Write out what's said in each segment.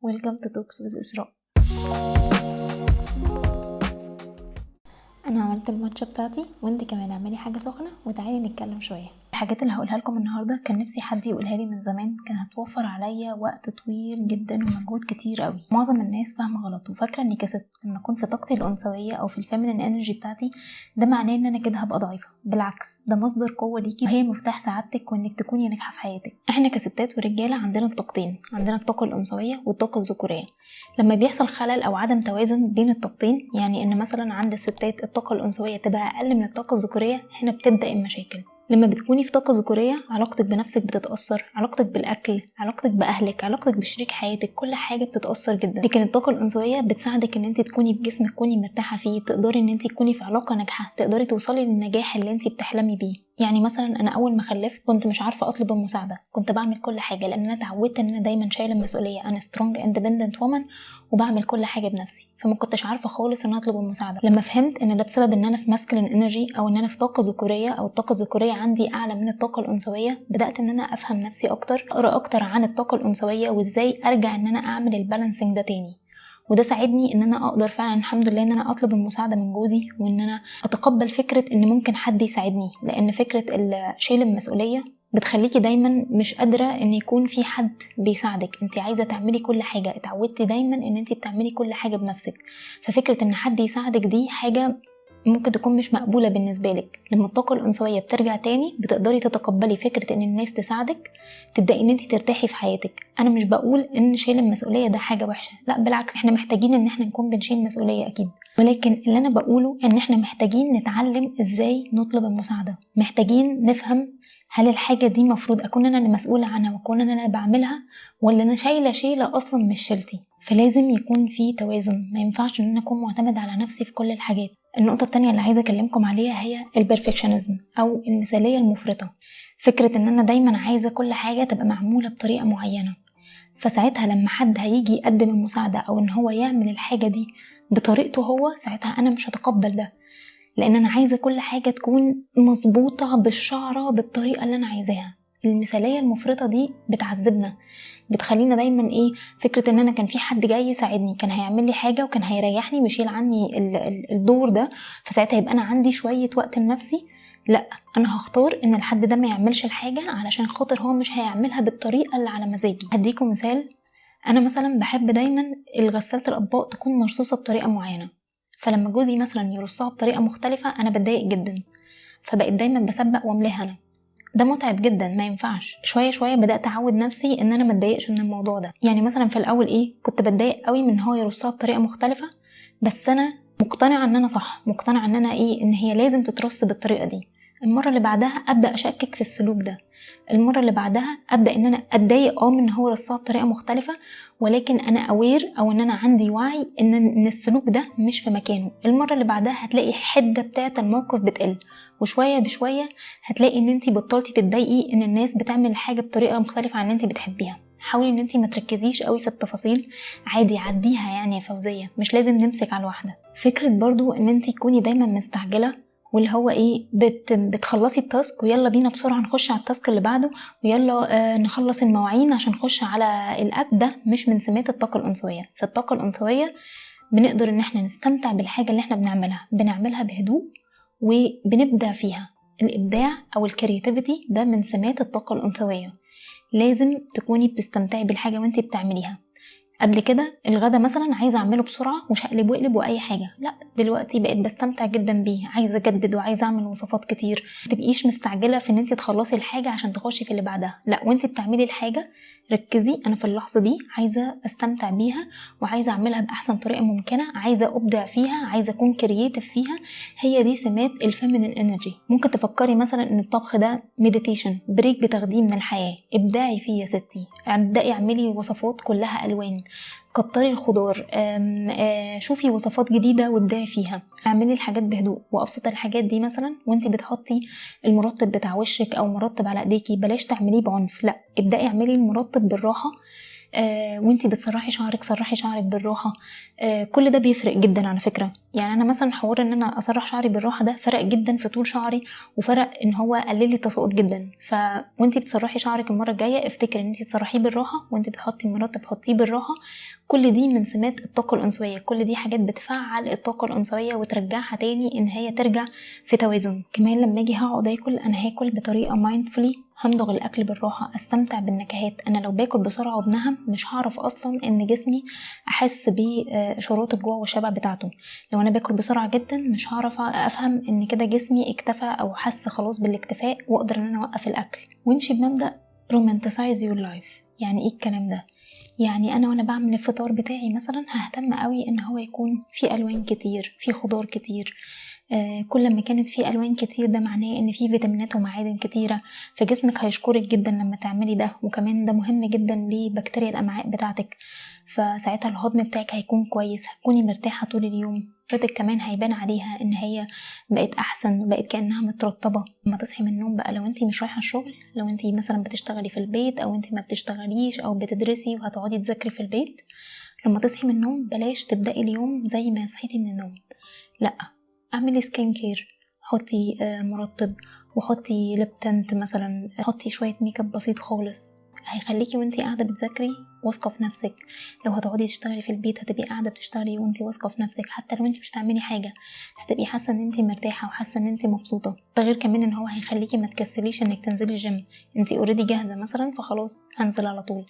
Welcome to Talks with إسراء. أنا عملت الماتشة بتاعتي وانت كمان اعملي حاجة سخنة وتعالي نتكلم شوية. الحاجات اللي هقولها لكم النهاردة كان نفسي حد يقولها لي من زمان، كان هتوفر عليا وقت طويل جدا ومجهود كتير قوي. معظم الناس فاهمة غلط وفاكرة اني كست لما اكون في طاقتي الأنثوية او في الفيمينين انرجي بتاعتي ده معناه ان انا كده هبقى ضعيفة. بالعكس، ده مصدر قوة ليكي وهي مفتاح سعادتك وانك تكوني ناجحة في حياتك. احنا كستات ورجالة عندنا الطاقتين، عندنا الطاقة الأنثوية والطاقة الذكورية. لما بيحصل خلل او عدم توازن بين الطاقتين، يعني ان مثلا عند الستات الطاقة الأنثوية تبقى اقل من الطاقة الذكورية، هنا بتبدأ المشاكل. لما بتكوني في طاقة ذكورية علاقتك بنفسك بتتأثر، علاقتك بالأكل، علاقتك بأهلك، علاقتك بشريك حياتك، كل حاجة بتتأثر جدا. لكن الطاقة الأنثوية بتساعدك ان انت تكوني بجسمك تكوني مرتاحة فيه، تقدري ان انت تكوني في علاقة ناجحة، تقدري توصلي للنجاح اللي انت بتحلمي بيه. يعني مثلا انا اول ما خلفت كنت مش عارفة اطلب المساعدة، كنت بعمل كل حاجة لان انا اتعودت ان انا دايما شايلة المسؤولية، انا سترونج اندبندنت وومن وبعمل كل حاجة بنفسي، فما كنتش عارفة خالص ان انا اطلب المساعدة. لما فهمت ان ده بسبب ان انا في ماسكلين انرجي او ان انا في طاقة ذكورية او الطاقة الذكورية عندي اعلى من الطاقة الأنثوية، بدأت ان انا افهم نفسي اكتر، اقرا اكتر عن الطاقة الأنثوية وازاي ارجع ان انا اعمل البالانسنج ده تاني. وده ساعدني ان انا اقدر فعلا الحمد لله ان انا اطلب المساعدة من جوزي، وان انا اتقبل فكرة ان ممكن حد يساعدني، لان فكرة شيل المسؤولية بتخليكي دايما مش قادرة ان يكون في حد بيساعدك، انت عايزة تعملي كل حاجة، اتعودتي دايما ان انت بتعملي كل حاجة بنفسك، ففكرة ان حد يساعدك دي حاجة ممكن تكون مش مقبولة بالنسبة لك. لما الطاقة الأنثوية بترجع تاني بتقدري تتقبلي فكرة ان الناس تساعدك، تبدأي ان انت ترتاحي في حياتك. انا مش بقول ان شيل المسؤولية ده حاجة وحشة، لا بالعكس، احنا محتاجين ان احنا نكون بنشيل مسؤولية اكيد، ولكن اللي انا بقوله ان احنا محتاجين نتعلم ازاي نطلب المساعدة، محتاجين نفهم هل الحاجة دي مفروض اكون انا المسؤولة عنها واكون انا اللي بعملها، ولا انا شايلة اصلا مش شيلتي. فلازم يكون في توازن، ما ينفعش ان انا اكون معتمد على نفسي في كل الحاجات. النقطة التانية اللي عايزة اكلمكم عليها هي البرفكشنزم او المثالية المفرطة. فكرة ان انا دايما عايزة كل حاجة تبقى معمولة بطريقة معينة، فساعتها لما حد هيجي يقدم المساعدة او ان هو يعمل الحاجة دي بطريقته هو، ساعتها انا مش هتقبل ده، لان انا عايزة كل حاجة تكون مظبوطة بالشعرة بالطريقة اللي انا عايزاها. المثالية المفرطة دي بتعذبنا، بتخلينا دايما فكرة ان انا كان في حد جاي يساعدني، كان هيعمل لي حاجة وكان هيريحني ويشيل عني الدور ده، فساعتها يبقى انا عندي شوية وقت لنفسي. لا، انا هختار ان الحد ده ما يعملش الحاجة علشان خاطر هو مش هيعملها بالطريقة اللي على مزاجي. هديكم مثال، انا مثلا بحب دايما الغسالة الاطباق تكون مرصوصة بطريقة معينة، فلما جوزي مثلا يرصها بطريقة مختلفة انا بتضايق جدا، فبقيت دايما بسبق واملاها انا. ده متعب جدا، ما ينفعش. شويه شويه بدات اعود نفسي ان انا ما اتضايقش من الموضوع ده. يعني مثلا في الاول كنت بتضايق قوي من هو يرصها بطريقه مختلفه، بس انا مقتنعه ان انا صح، مقتنعه ان انا ان هي لازم تترص بالطريقه دي. المره اللي بعدها ابدا اشكك في السلوك ده، المره اللي بعدها ابدا ان انا اتضايق من هو رصها بطريقه مختلفه، ولكن انا اوير او ان انا عندي وعي ان السلوك ده مش في مكانه. المره اللي بعدها هتلاقي حده بتاعه الموقف بتقل، وشويه بشويه هتلاقي ان انتي بطلتي تتضايقي ان الناس بتعمل حاجه بطريقه مختلفه عن اللي انتي بتحبيها. حاولي ان انتي ما تركزيش قوي في التفاصيل، عادي عديها يعني يا فوزيه، مش لازم نمسك على واحده. فكره برضو ان انتي تكوني دايما مستعجله، واللي هو بتخلصي التاسك ويلا بينا بسرعه نخش على التاسك اللي بعده، ويلا نخلص المواعين عشان نخش على الاكل، ده مش من سمات الطاقه الانثويه. في الطاقه الانثويه بنقدر ان احنا نستمتع بالحاجه اللي احنا بنعملها بهدوء وبنبدع فيها. الابداع او الكرياتيفيتي ده من سمات الطاقه الانثويه، لازم تكوني بتستمتعي بالحاجه وانتي بتعمليها. قبل كده الغدا مثلا عايزه اعمله بسرعه وشقلب وقلب واي حاجه، لا دلوقتي بقيت بستمتع جدا بيه، عايزه اجدد وعايزه اعمل وصفات كتير. ما تبقيش مستعجله في ان انت تخلصي الحاجه عشان تخشي في اللي بعدها، لا وانت بتعملي الحاجه ركزي، انا في اللحظه دي عايزه استمتع بيها وعايزه اعملها باحسن طريقه ممكنه، عايزه ابدع فيها، عايزه اكون كرييتيف فيها. هي دي سمات الفيمينين انرجي. ممكن تفكري مثلا ان الطبخ ده مديتيشن، بريك بتاخديه من الحياه، ابدعي فيه يا ستي، ابدأي اعملي وصفات كلها الوان، كتري الخضار، شوفي وصفات جديدة وابدعي فيها، اعملي الحاجات بهدوء. وابسط الحاجات دي مثلا وانتي بتحطي المرطب بتاع وشك او مرطب على ايديكي، بلاش تعمليه بعنف، لا ابدأي اعملي المرطب بالراحة، وانتي بتسرحي شعرك سرحي شعرك بالراحه. كل ده بيفرق جدا على فكره. يعني انا مثلا حوار ان انا اسرح شعري بالراحه ده فرق جدا في طول شعري، وفرق ان هو قلل لي تساقط جدا. وانتي بتسرحي شعرك المره الجايه افتكري ان انتي تسرحيه بالراحه، وانتي بتحطي مرطب حطيه بالراحه. كل دي من سمات الطاقه الانثويه، كل دي حاجات بتفعل الطاقه الانثويه وترجعها تاني ان هي ترجع في توازن. كمان لما اجي هقعد اكل انا هاكل بطريقه مايندفولي، همضغ الاكل بالراحه، استمتع بالنكهات. انا لو باكل بسرعه وبنهم مش هعرف اصلا ان جسمي احس بشعورات الجوع والشبع بتاعته. لو انا باكل بسرعه جدا مش هعرف افهم ان كده جسمي اكتفى او حس خلاص بالاكتفاء واقدر ان انا اوقف الاكل. وامشي بمبدا romanticize your life. يعني ايه الكلام ده؟ يعني انا وانا بعمل الفطار بتاعي مثلا ههتم قوي ان هو يكون فيه الوان كتير، فيه خضار كتير. كل ما كانت فيه الوان كتير ده معناه ان فيه فيتامينات ومعادن كتيره، فجسمك هيشكرك جدا لما تعملي ده. وكمان ده مهم جدا لبكتيريا الامعاء بتاعتك، فساعتها الهضم بتاعك هيكون كويس، هتكوني مرتاحه طول اليوم. بشرتك كمان هيبان عليها ان هي بقت احسن، بقت كانها مترطبه. لما تصحي من النوم بقى، لو انتي مش رايحه الشغل، لو انتي مثلا بتشتغلي في البيت او انتي ما بتشتغليش او بتدرسي وهتقعدي تذاكري في البيت، لما تصحي من النوم بلاش تبدأي اليوم زي ما صحيتي من النوم. لا، اعملي سكين كير، حطي مرطب، وحطي ليب تنت مثلا، حطي شويه ميك اب بسيط خالص، هيخليكي وانتي قاعده بتذاكري واثقه في نفسك. لو هتقعدي تشتغلي في البيت هتبقي قاعده بتشتغلي وانتي واثقه في نفسك، حتى لو انتي مش تعملي حاجه هتبقي حاسه ان انتي مرتاحه وحاسه ان انتي مبسوطه. ده غير كمان ان هو هيخليكي ما تكسليش انك تنزلي الجيم، انتي اوريدي جاهزه مثلا فخلاص هنزل على طول.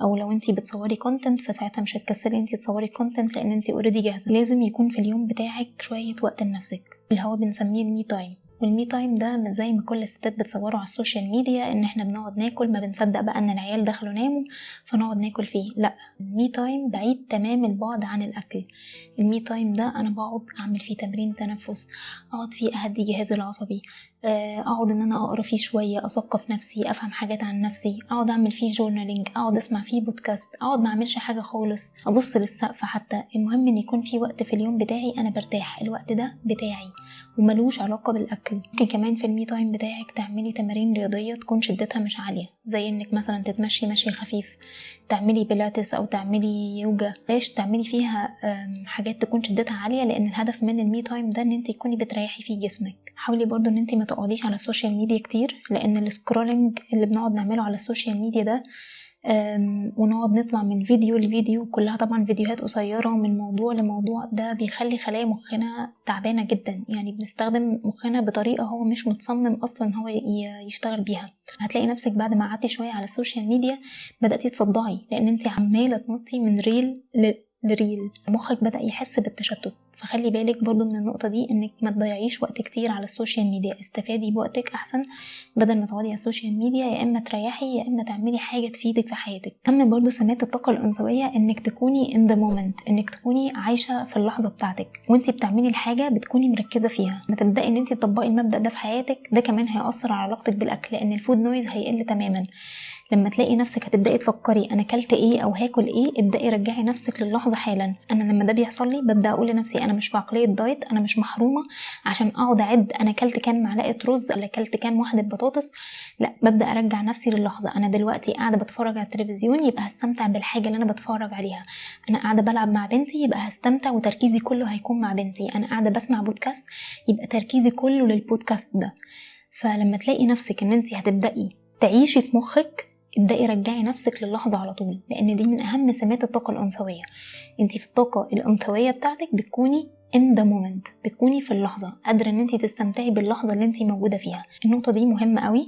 او لو انتي بتصوري كونتنت فساعتها مش هتكسلي انتي تصوري كونتنت لان انتي اوريدي جاهزه. لازم يكون في اليوم بتاعك شويه وقت لنفسك اللي هو بنسميه المي تايم. والمي تايم ده مش زي ما كل الستات بتصوروا على السوشيال ميديا ان احنا بنقعد ناكل ما بنصدق بقى ان العيال دخلوا ناموا فنقعد ناكل فيه. لا، المي تايم بعيد تمام البعد عن الاكل. المي تايم ده انا بقعد اعمل فيه تمرين تنفس، اقعد فيه اهدي جهازي العصبي، اقعد ان انا اقرا فيه شويه، اثقف نفسي، افهم حاجات عن نفسي، اقعد اعمل فيه جورنالينج، اقعد اسمع فيه بودكاست، اقعد ما اعملش حاجه خالص، ابص للسقف حتى. المهم ان يكون في وقت في اليوم بتاعي انا برتاح، الوقت ده بتاعي وملوش علاقه بالاكل. ممكن كمان في المي تايم بتاعك تعملي تمارين رياضيه تكون شدتها مش عاليه، زي انك مثلا تتمشي مشي خفيف، تعملي بيلاتس او تعملي يوجا. ليش تعملي فيها حاجات تكون شدتها عاليه؟ لان الهدف من المي تايم ده ان انت تكوني بتريحي فيه جسمك. حاولي برضو ان انت ما تقعديش على السوشيال ميديا كتير، لان السكرولينج اللي بنقعد نعمله على السوشيال ميديا ده ونقعد نطلع من فيديو لفيديو، كلها طبعا فيديوهات قصيرة ومن موضوع لموضوع، ده بيخلي خلايا مخنا تعبانة جدا. يعني بنستخدم مخنا بطريقة هو مش متصمم اصلا هو يشتغل بيها. هتلاقي نفسك بعد ما قعدتي شوية على السوشيال ميديا بدأتي تصدعي، لان انت عمالة تنطي من ريل لريل، مخك بدأ يحس بالتشتت. فخلي بالك برضو من النقطة دي، انك ما تضيعيش وقت كتير على السوشيال ميديا، استفادي بوقتك احسن بدل ما تقعدي على السوشيال ميديا. يا اما تريحي يا اما تعملي حاجة تفيدك في حياتك. اهم برضو سمات الطاقة الانثوية انك تكوني in the moment، انك تكوني عايشة في اللحظة بتاعتك وانتي بتعملي الحاجة بتكوني مركزة فيها. ما تبدأي ان انتي تطبقي المبدأ ده في حياتك، ده كمان هيأثر على علاقتك بالاكل، لان الفود نويز هيقل تماما. لما تلاقي نفسك هتبدأي تفكري انا اكلت ايه او هاكل ايه، ابدأي رجعي نفسك للحظة حالا. انا لما ده بيحصل لي ببدأ اقول لنفسي انا مش في عقلية دايت، انا مش محرومة عشان اقعد اعد انا اكلت كام معلقة رز ولا اكلت كام واحدة بطاطس. لا، ببدأ ارجع نفسي للحظة. انا دلوقتي قاعدة بتفرج على التلفزيون يبقى هستمتع بالحاجة اللي انا بتفرج عليها. انا قاعدة بلعب مع بنتي يبقى هستمتع وتركيزي كله هيكون مع بنتي. انا قاعدة بسمع بودكاست يبقى تركيزي كله للبودكاست ده. فلما تلاقي نفسك ان انتي هتبدأي تعيشي في مخك، ابدأي رجعي نفسك للحظة على طول، لان دي من اهم سمات الطاقة الانثوية. انتي في الطاقة الانثوية بتاعتك بتكوني in the moment، بتكوني في اللحظة، قادرة ان انتي تستمتعي باللحظة اللي انتي موجودة فيها. النقطة دي مهمة قوي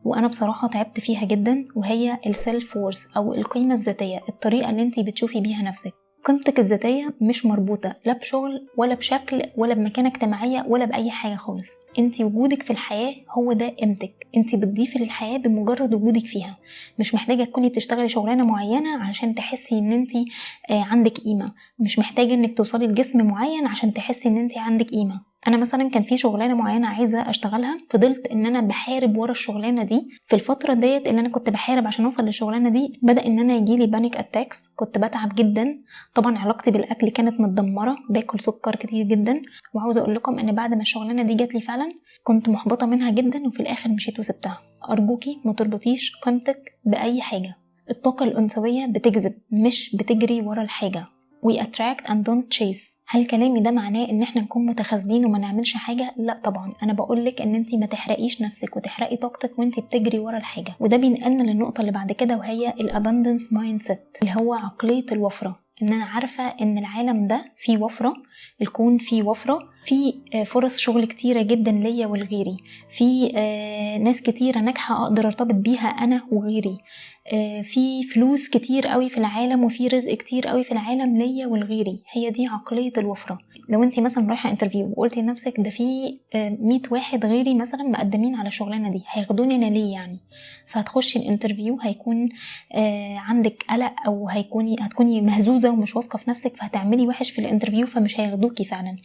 وانا بصراحة تعبت فيها جدا، وهي السيلف وورث او القيمة الذاتية، الطريقة اللي انتي بتشوفي بيها نفسك. قيمتك الذاتية مش مربوطة لا بشغل ولا بشكل ولا بمكانة اجتماعية ولا بأي حاجة خالص. انتي وجودك في الحياة هو ده قيمتك، انتي بتضيفي للحياة بمجرد وجودك فيها. مش محتاجة تكوني بتشتغلي شغلانة معينة عشان تحسي ان انتي عندك قيمة، مش محتاجة انك توصلي لجسم معين عشان تحسي ان انتي عندك قيمة. انا مثلا كان في شغلانه معينه عايزه اشتغلها، فضلت ان انا بحارب ورا الشغلانه دي. في الفتره ديت اللي انا كنت بحارب عشان اوصل للشغلانه دي بدا ان انا يجيلي بانيك اتاكس، كنت بتعب جدا. طبعا علاقتي بالاكل كانت متدمره، باكل سكر كتير جدا. وعاوزه اقول لكم ان بعد ما الشغلانه دي جات لي فعلا كنت محبطه منها جدا، وفي الاخر مشيت وسبتها. ارجوكي ما تربطيش قيمتك باي حاجه، الطاقة الأنثوية بتجذب مش بتجري ورا الحاجة. we attract and don't chase. هل كلامي ده معناه ان احنا نكون متخاذلين وما نعملش حاجة؟ لا طبعا. انا بقولك ان انتي ما تحرقيش نفسك وتحرقي طاقتك وانتي بتجري ورا الحاجة. وده بينقلنا للنقطة اللي بعد كده، وهي الاباندنس مايند سيت، اللي هو عقلية الوفرة. ان انا عارفة ان العالم ده فيه وفرة، الكون فيه وفرة، في فرص شغل كتيرة جدا ليا ولغيري، في ناس كتيرة ناجحة اقدر ارتبط بيها انا وغيري، في فلوس كتير قوي في العالم، وفي رزق كتير قوي في العالم ليا ولغيري. هي دي عقلية الوفرة. لو انتي مثلا رايحة انترفيو وقلتي لنفسك ده في 100 واحد غيري مثلا مقدمين على الشغلانة دي، هياخدوني انا ليه يعني؟ فهتخشي الانترفيو هيكون عندك قلق، او هتكوني مهزوزة ومش واثقة في نفسك، فهتعملي وحش في الانترفيو فمش هياخدوكي فعلا.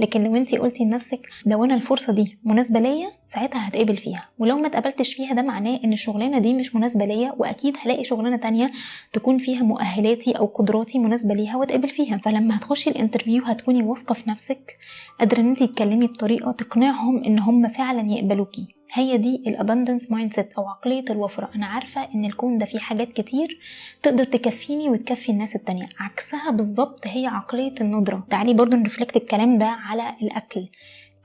لكن لو انتي قلتي لنفسك لو انا الفرصة دي مناسبة ليا، ساعتها هتقبل فيها. ولو ما اتقبلتش فيها ده معناه ان الشغلانة دي مش مناسبة ليا، واكيد هلاقي شغلانة تانية تكون فيها مؤهلاتي او قدراتي مناسبة ليها واتقبل فيها. فلما هتخشي الانترفيو هتكوني واثقة في نفسك، قادرة ان انتي تتكلمي بطريقة تقنعهم ان هم فعلا يقبلوكي. هي دي الاباندنس مايند سيت او عقلية الوفرة. انا عارفة ان الكون ده فيه حاجات كتير تقدر تكفيني وتكفي الناس التانية. عكسها بالظبط هي عقلية الندرة. تعالي برضو نرفلكت الكلام ده على الاكل.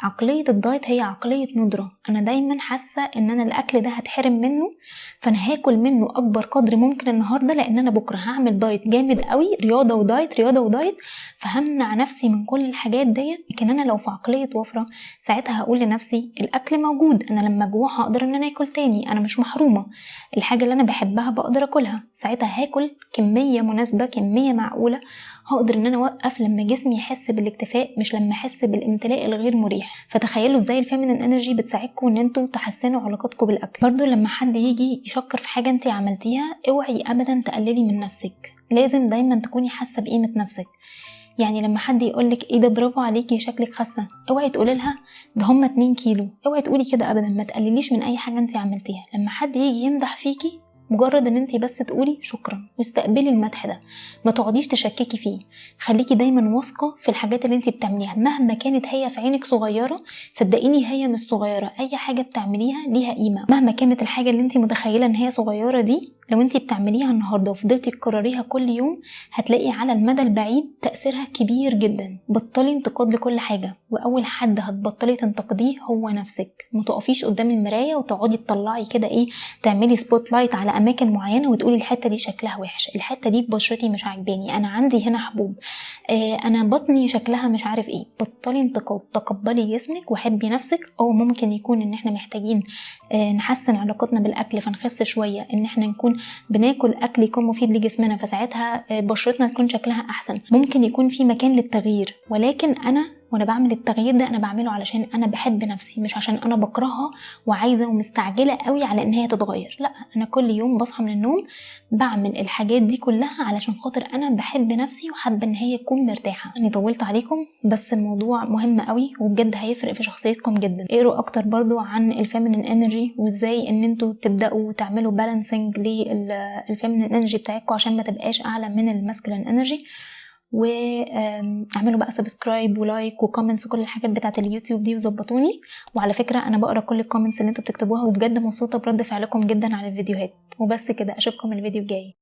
عقلية الدايت هي عقلية ندرة. انا دايما حاسة ان انا الاكل ده هتحرم منه، فانا هاكل منه اكبر قدر ممكن النهاردة، لان انا بكرة هعمل دايت جامد قوي، رياضة ودايت رياضة ودايت، فهمنع نفسي من كل الحاجات ديت. لكن انا لو في عقلية وفرة ساعتها هقول لنفسي الاكل موجود، انا لما اجوع هقدر ان انا اكل تاني، انا مش محرومة، الحاجة اللي انا بحبها بقدر اكلها. ساعتها هاكل كمية مناسبة، كمية معقولة، هقدر ان انا اوقف لما جسمي يحس بالاكتفاء، مش لما احس بالامتلاء الغير مريح. فتخيلوا ازاي الفيمينين انرجي بتساعدكم ان انتوا تحسنوا علاقتكم بالاكل. برضو لما حد يجي يشكر في حاجه انت عملتيها، اوعي ابدا تقللي من نفسك، لازم دايما تكوني حاسه بقيمه نفسك. يعني لما حد يقولك ايه ده برافو عليكي شكلك خاسه، اوعي تقولي لها ده هم 2 كيلو، اوعي تقولي كده ابدا. ما تقلليش من اي حاجه انت عملتيها. لما حد يجي يمدح فيكي، مجرد ان انتي بس تقولي شكرا واستقبلي المدح ده، ما تقعديش تشككي فيه. خليكي دايما واثقه في الحاجات اللي انتي بتعمليها مهما كانت هي في عينك صغيره. صدقيني هي مش صغيره، اي حاجه بتعمليها ليها قيمه. مهما كانت الحاجه اللي انتي متخيله ان هي صغيره دي، لو انتي بتعمليها النهارده وفضلتي تكرريها كل يوم، هتلاقي على المدى البعيد تاثيرها كبير جدا. بطلي انتقاد لكل حاجه، واول حد هتبطلي تنتقديه هو نفسك. ما تقفيش قدام المرايه وتقعدي تطلعي كده تعملي سبوت لايت على اماكن معينه وتقولي الحته دي شكلها وحش، الحته دي بشرتي مش عاجباني، انا عندي هنا حبوب، انا بطني شكلها مش عارف ايه. بطلي انتقاد، تقبلي جسمك وحبي نفسك. او ممكن يكون ان احنا محتاجين نحسن علاقتنا بالاكل فنخس شويه، ان احنا نكون بناكل اكل يكون مفيد لجسمنا، فساعتها بشرتنا تكون شكلها احسن. ممكن يكون في مكان للتغيير، ولكن وانا بعمل التغيير ده انا بعمله علشان انا بحب نفسي، مش عشان انا بكرهها وعايزه ومستعجله قوي على ان هي تتغير. لا، انا كل يوم بصحى من النوم بعمل الحاجات دي كلها علشان خاطر انا بحب نفسي وحابه ان هي تكون مرتاحه. انا طولت عليكم، بس الموضوع مهم قوي وبجد هيفرق في شخصيتكم جدا. اقروا اكتر برضو عن الفيمينين انرجي، وازاي ان انتوا تبداوا تعملوا بالانسنج للفيمينين انرجي بتاعتكم عشان ما تبقاش اعلى من الماسكولين انرجي. واعملوا بقى سبسكرايب ولايك وكومنتس وكل الحاجات بتاعت اليوتيوب دي وظبطوني. وعلى فكرة انا بقرا كل الكومنتس اللي انتوا بتكتبوها، وبجد مبسوطة برد فعلكم جدا على الفيديوهات. وبس كده، اشوفكم الفيديو الجاي.